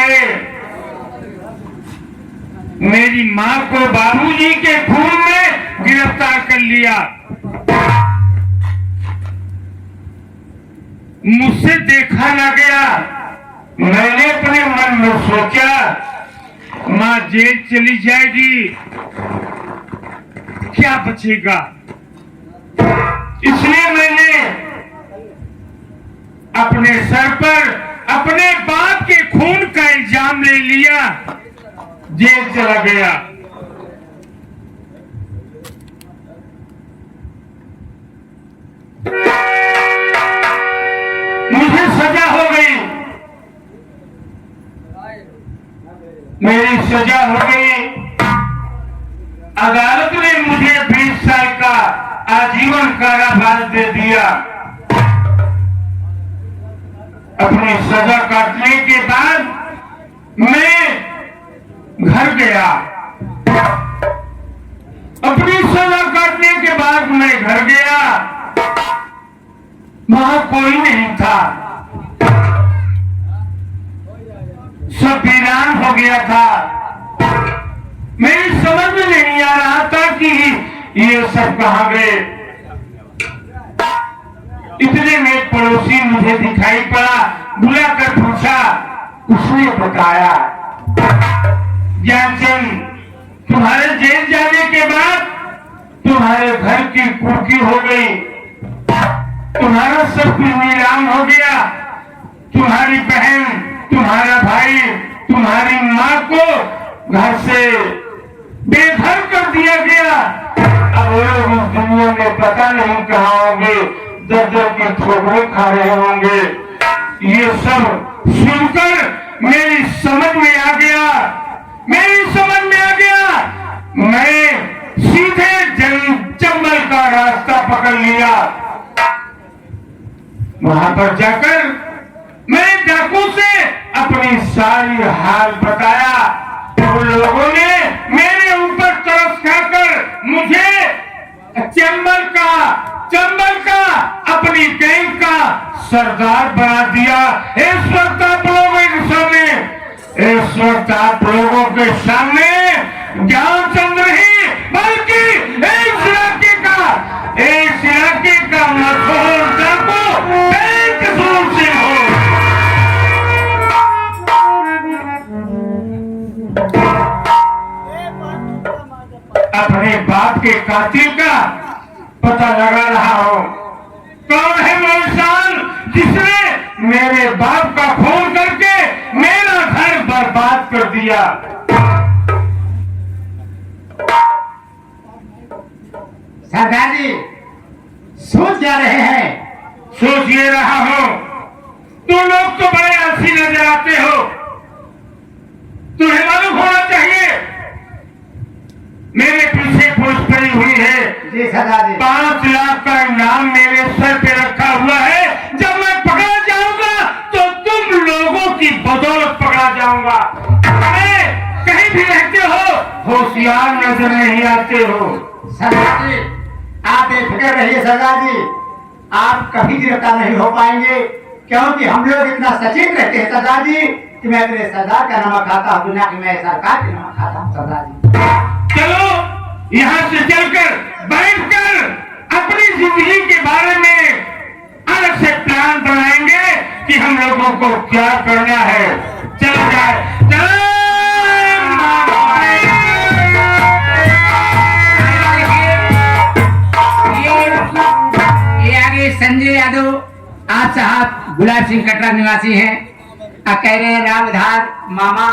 आए, मेरी माँ को बाबूजी के खून में गिरफ्तार कर लिया। मुझसे देखा ना गया। मैंने अपने मन में सोचा माँ जेल चली जाएगी, क्या बचेगा। इसलिए मैंने अपने सर पर अपने बाप के खून का इल्जाम ले लिया, जेल चला गया। मुझे सजा हो गई, मेरी सजा हो गई। अदालत ने मुझे 20 साल का आजीवन कारावास दे दिया। अपनी सजा काटने के बाद मैं घर गया। अपनी सजा काटने के बाद मैं घर गया, वहां कोई नहीं था, सब वीरान हो गया था। मेरी समझ में नहीं आ रहा था कि ये सब कहां गए। इतने में पड़ोसी मुझे दिखाई पड़ा, बुलाकर पूछा। उसने बताया, ज्ञानचंद, तुम्हारे जेल जाने के बाद तुम्हारे घर की कुर्की हो गई, तुम्हारा सब कुछ नीलाम हो गया। तुम्हारी बहन, तुम्हारा भाई, तुम्हारी माँ को घर से बेघर कर दिया गया। अब वो लोग इस दुनिया में पता नहीं कहाँ होंगे, दर्द के ठोकरे खा रहे होंगे। ये सब सुनकर मेरी समझ में आ गया, मेरी समझ में आ गया। मैं सीधे चंबल का रास्ता पकड़ लिया। वहां पर जाकर मैं डाकू से अपनी सारी हाल बताया। तो लोगों ने मेरे ऊपर तरस खाकर मुझे चंबल का अपनी गैंग का सरदार बना दिया। इस वक्त आप लोगों के सामने ज्ञानचंद नहीं बल्कि इस इलाके का मशहूर डाकू बेकसूर सिंह हो। अपने बाप के कातिल का पता लगा रहा हूं। कौन है वो इंसान जिसने मेरे बाप का खून करके मेरा घर बर्बाद कर दिया। सरदार जी सोच जा रहे हैं? सोच ये रहा हूं, तुम लोग तो बड़े आलसी नजर आते हो। तुम्हें मालूम होना चाहिए मेरे पीछे पुलिस पड़ी हुई है। जी सरदार जी। 5 लाख का इनाम मेरे सर पे रखा हुआ है। जब मैं पकड़ा जाऊंगा तो तुम लोगों की बदौलत पकड़ा जाऊंगा। कहीं भी रहते हो होशियार नजर नहीं आते हो। सरदार जी आप बेफिक्र रहिए। सरदार जी आप कभी गिरफ्तार नहीं हो पाएंगे, क्योंकि हम लोग इतना सचेत रहते हैं सरदार जी कि मैं अपने सरदार का नमक खाता हूँ, दुनिया की मैं सरकार का नमक खाता हूँ। सरदार जी चलो यहाँ से चलकर बैठकर अपनी जिंदगी के बारे में अलग से प्लान बनाएंगे कि हम लोगों को क्या करना है। चल जाए संजय यादव आप साहब गुलाब सिंह कटरा निवासी हैं। कह रहे हैं रामधार मामा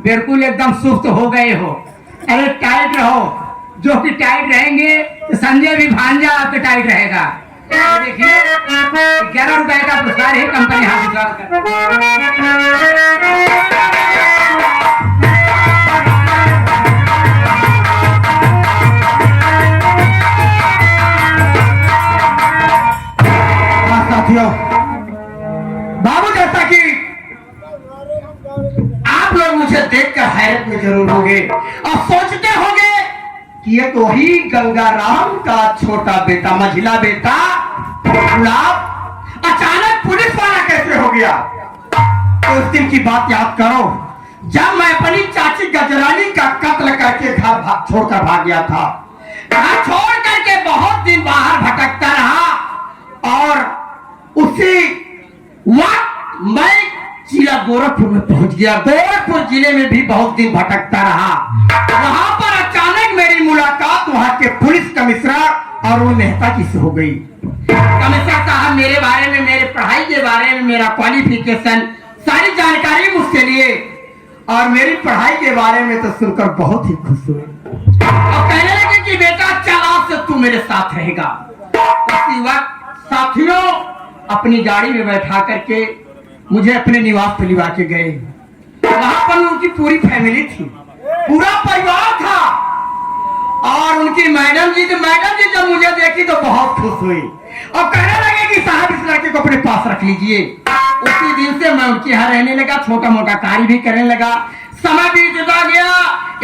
बिल्कुल एकदम सुस्त हो गए हो। अरे टाइट रहो, जो कि टाइट रहेंगे तो संजय भी भांजा आपके टाइट रहेगा। देखिए 11 रुपए का पुरस्कार है कंपनी हाथ बाबू, जैसा कि आप लोग मुझे देखकर हैरत में जरूर होंगे और सोचते होंगे कि ये तो ही गंगाराम का छोटा बेटा, मझिला बेटा गुलाब अचानक पुलिस वाला कैसे हो गया। उस दिन की बात याद करो जब मैं अपनी चाची गजरानी का कत्ल करके घर छोड़कर भाग गया था। घर छोड़ करके बहुत दिन बाहर भटकता रहा और उसी वक्त मैं जिला गोरखपुर में पहुंच गया। गोरखपुर जिले में भी बहुत दिन भटकता रहा। वहां पर अचानक मेरी मुलाकात वहां के पुलिस कमिश्नर अरुण मेहता जी से हो गई। कमिश्नर साहब मेरे बारे में, मेरे पढ़ाई के बारे में, मेरा क्वालिफिकेशन सारी जानकारी मुझसे लिए और मेरी पढ़ाई के बारे में तो सुनकर बहुत ही खुश हुए और कहने लगे कि बेटा चल आज से तू मेरे साथ रहेगा। उसी वक्त साथियों अपनी गाड़ी में बैठा करके मुझे अपने निवास पर लिवा के गए। वहां पर उनकी पूरी फैमिली थी, पूरा परिवार था और उनकी मैडम जी जब मुझे देखी तो बहुत खुश हुई और कहने लगे कि साहब इस लड़के को अपने पास रख लीजिए। उसी दिन से मैं उनके यहाँ रहने लगा, छोटा मोटा कार्य भी करने लगा। समय बीतता गया।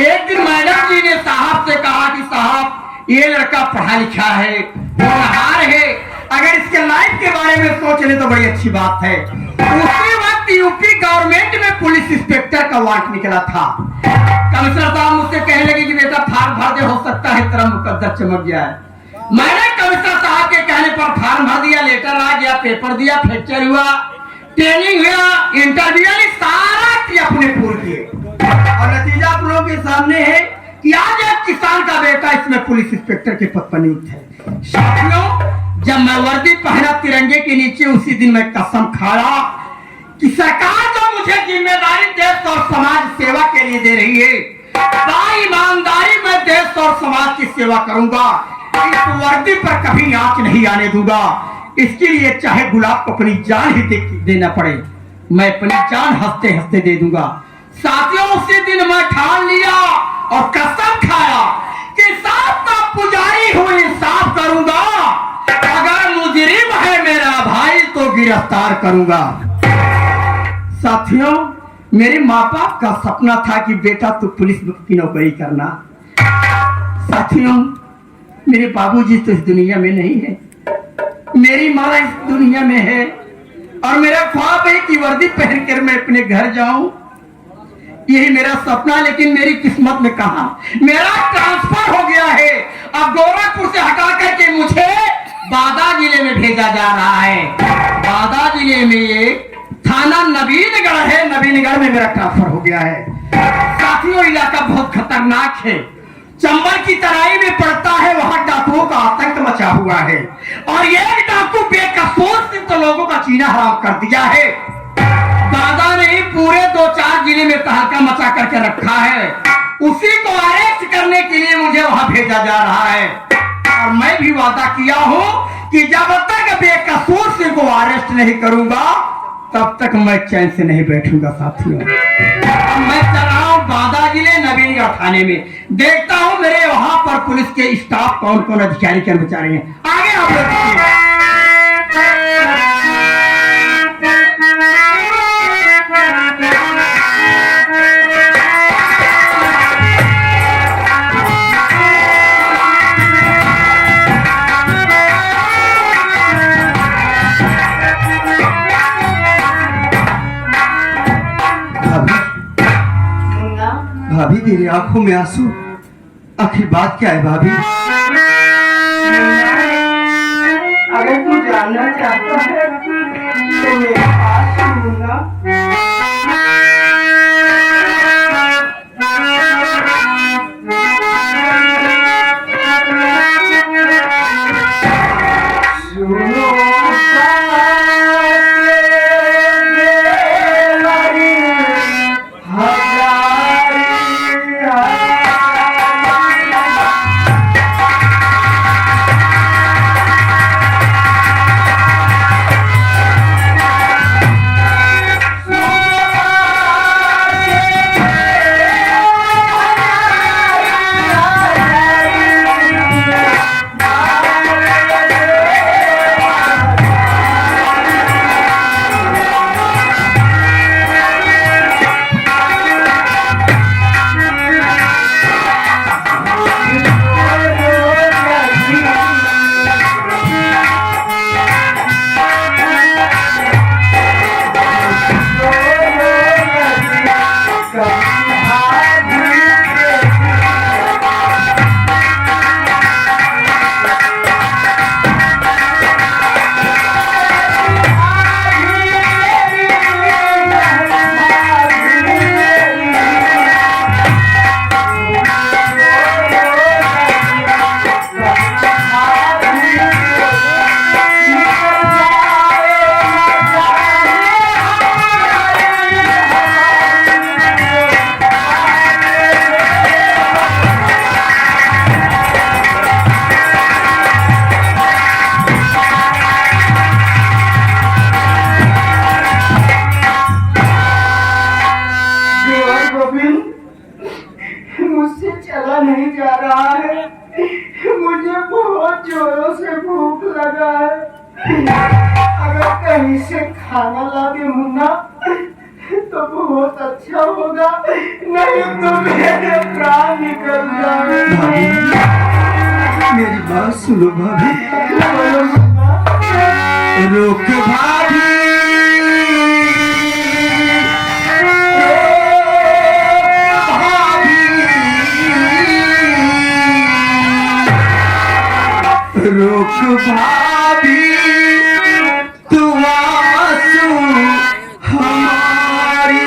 एक दिन मैडम जी ने साहब से कहा कि साहब ये लड़का पढ़ा लिखा है, होनहार है, अगर इसके लाइफ के बारे में सोच ले तो बड़ी अच्छी बात है। उसी वक्त यूपी गवर्नमेंट में पुलिस इंस्पेक्टर का वांट निकला था। कमिश्नर साहब मुझसे कहने लगे कि बेटा फार्म भर दे, हो सकता है तेरा मुकद्दर चमक गया है। मैंने कमिश्नर साहब के कहने पर फार्म भर दिया, लेटर आ गया, पेपर दिया, फ्रैक्चर हुआ, ट्रेनिंग हुआ, इंटरव्यू सारा अपने पूर्ण किए और नतीजा आप लोगों के सामने है कि आज एक किसान का बेटा इसमें पुलिस इंस्पेक्टर के पद पर नियुक्त है। साथियों जब मैं वर्दी पहना तिरंगे के नीचे उसी दिन मैं कसम खाया कि सरकार जो मुझे जिम्मेदारी देश और समाज सेवा के लिए दे रही है, ईमानदारी में देश और समाज की सेवा करूंगा। इस वर्दी पर कभी आंच नहीं आने दूंगा। इसके लिए चाहे गुलाब को अपनी जान ही देना पड़े, मैं अपनी जान हंसते हंसते दे दूंगा। साथियों उसी दिन मैं ठान लिया और कसम खाया कि साफ का पुजारी हूं, इंसाफ करूंगा। अगर मुजरिम है मेरा भाई तो गिरफ्तार करूंगा। साथियों मेरे माँ बाप का सपना था कि बेटा तू पुलिस की नौकरी करना। साथियों मेरे बाबूजी तो इस दुनिया में नहीं है, मेरी माँ इस दुनिया में है और मेरा ख्वाब है कि वर्दी पहनकर मैं अपने घर जाऊं। यही मेरा सपना, लेकिन मेरी किस्मत में कहा मेरा ट्रांसफर हो गया है। अब गोरखपुर से हटा करके मुझे बादा जिले में भेजा जा रहा है। बादा जिले में ये थाना नवीनगढ़ है, नवीनगढ़ में मेरा ट्रांसफर हो गया है। साथियों इलाका बहुत खतरनाक है, चंबल की तराई में पड़ता है, वहां डाकुओं का आतंक मचा हुआ है और ये डाकू बेकसूर से तो लोगों का जीना हराम कर दिया है। दादा ने ही पूरे 2-4 जिले में तहलका मचा करके रखा है। उसी को अरेस्ट करने के लिए मुझे वहां भेजा जा रहा है और मैं भी वादा किया हूं कि जब तक बेकसूर से को अरेस्ट नहीं करूंगा तब तक मैं चैन से नहीं बैठूंगा। साथियों मैं चल रहा हूं बादा जिले नवीनगढ़ थाने में, देखता हूं मेरे वहां पर पुलिस के स्टाफ कौन कौन अधिकारी कर्मचारी हैं। आगे आप लोग भाभी मेरी आंखों में आंसू, आखिर बात क्या है भाभी? अगर तू जानना चाहता है तो मेरे पास सुनूंगा। रहा है। मुझे बहुत जोरों से भूख लगा है। अगर कहीं से खाना ला दे मुन्ना तो बहुत अच्छा होगा, नहीं तो मेरे प्राण निकल जाए। मेरी बात सुनो भाभी। रोक भाभी, रोक भाभी, तुम आंसू हमारी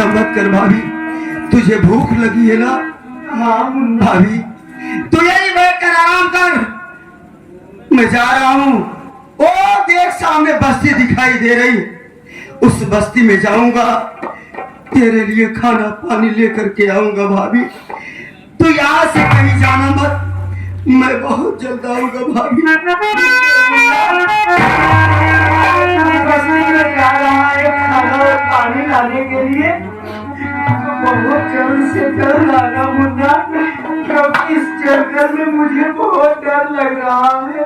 मत कर भाभी, तुझे भूख लगी है ना? हाँ भाभी, तू यही बैठ कर आराम कर, मैं जा रहा हूँ। ओ देख सामने बस्ती दिखाई दे रही, उस बस्ती में जाऊंगा, तेरे लिए खाना पानी लेकर के आऊंगा। भाभी तू यहाँ से कहीं जाना मत, मैं बहुत जल्द आऊंगा। भाभी बस्ती में जा रहा है खाना और पानी लाने के लिए, तो बहुत जल्द से जल्द आना मुन्ना, क्योंकि इस जंगल में मुझे बहुत डर लग रहा है।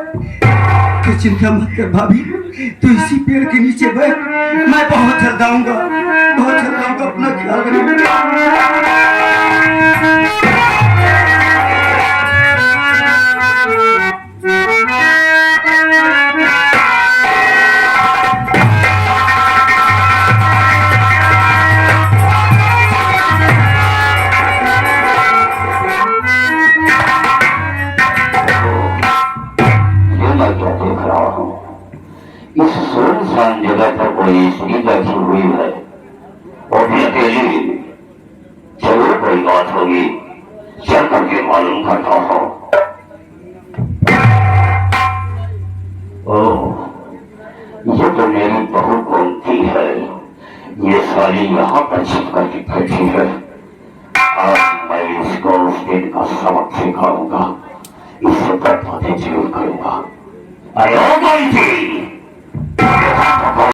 तो चिंता मत कर भाभी, तू इसी पेड़ के नीचे बैठ, मैं बहुत जल्द आऊंगा, बहुत जल्द आऊंगा। अपना ख्याल रखना। इस सुनसान जगह पर कोई स्त्री बैठी हुई है और भी अकेली। जरूर कोई बात होगी, चल करके मालूम करता हूँ। ओह, ये तो मेरी बहू गोमती है, ये सारी यहाँ पर छिप करके बैठी है। आज मैं इसको उस दिन का सबक सिखाऊंगा, इससे बर्बादी जरूर करूंगा। अरे ओ गोमती,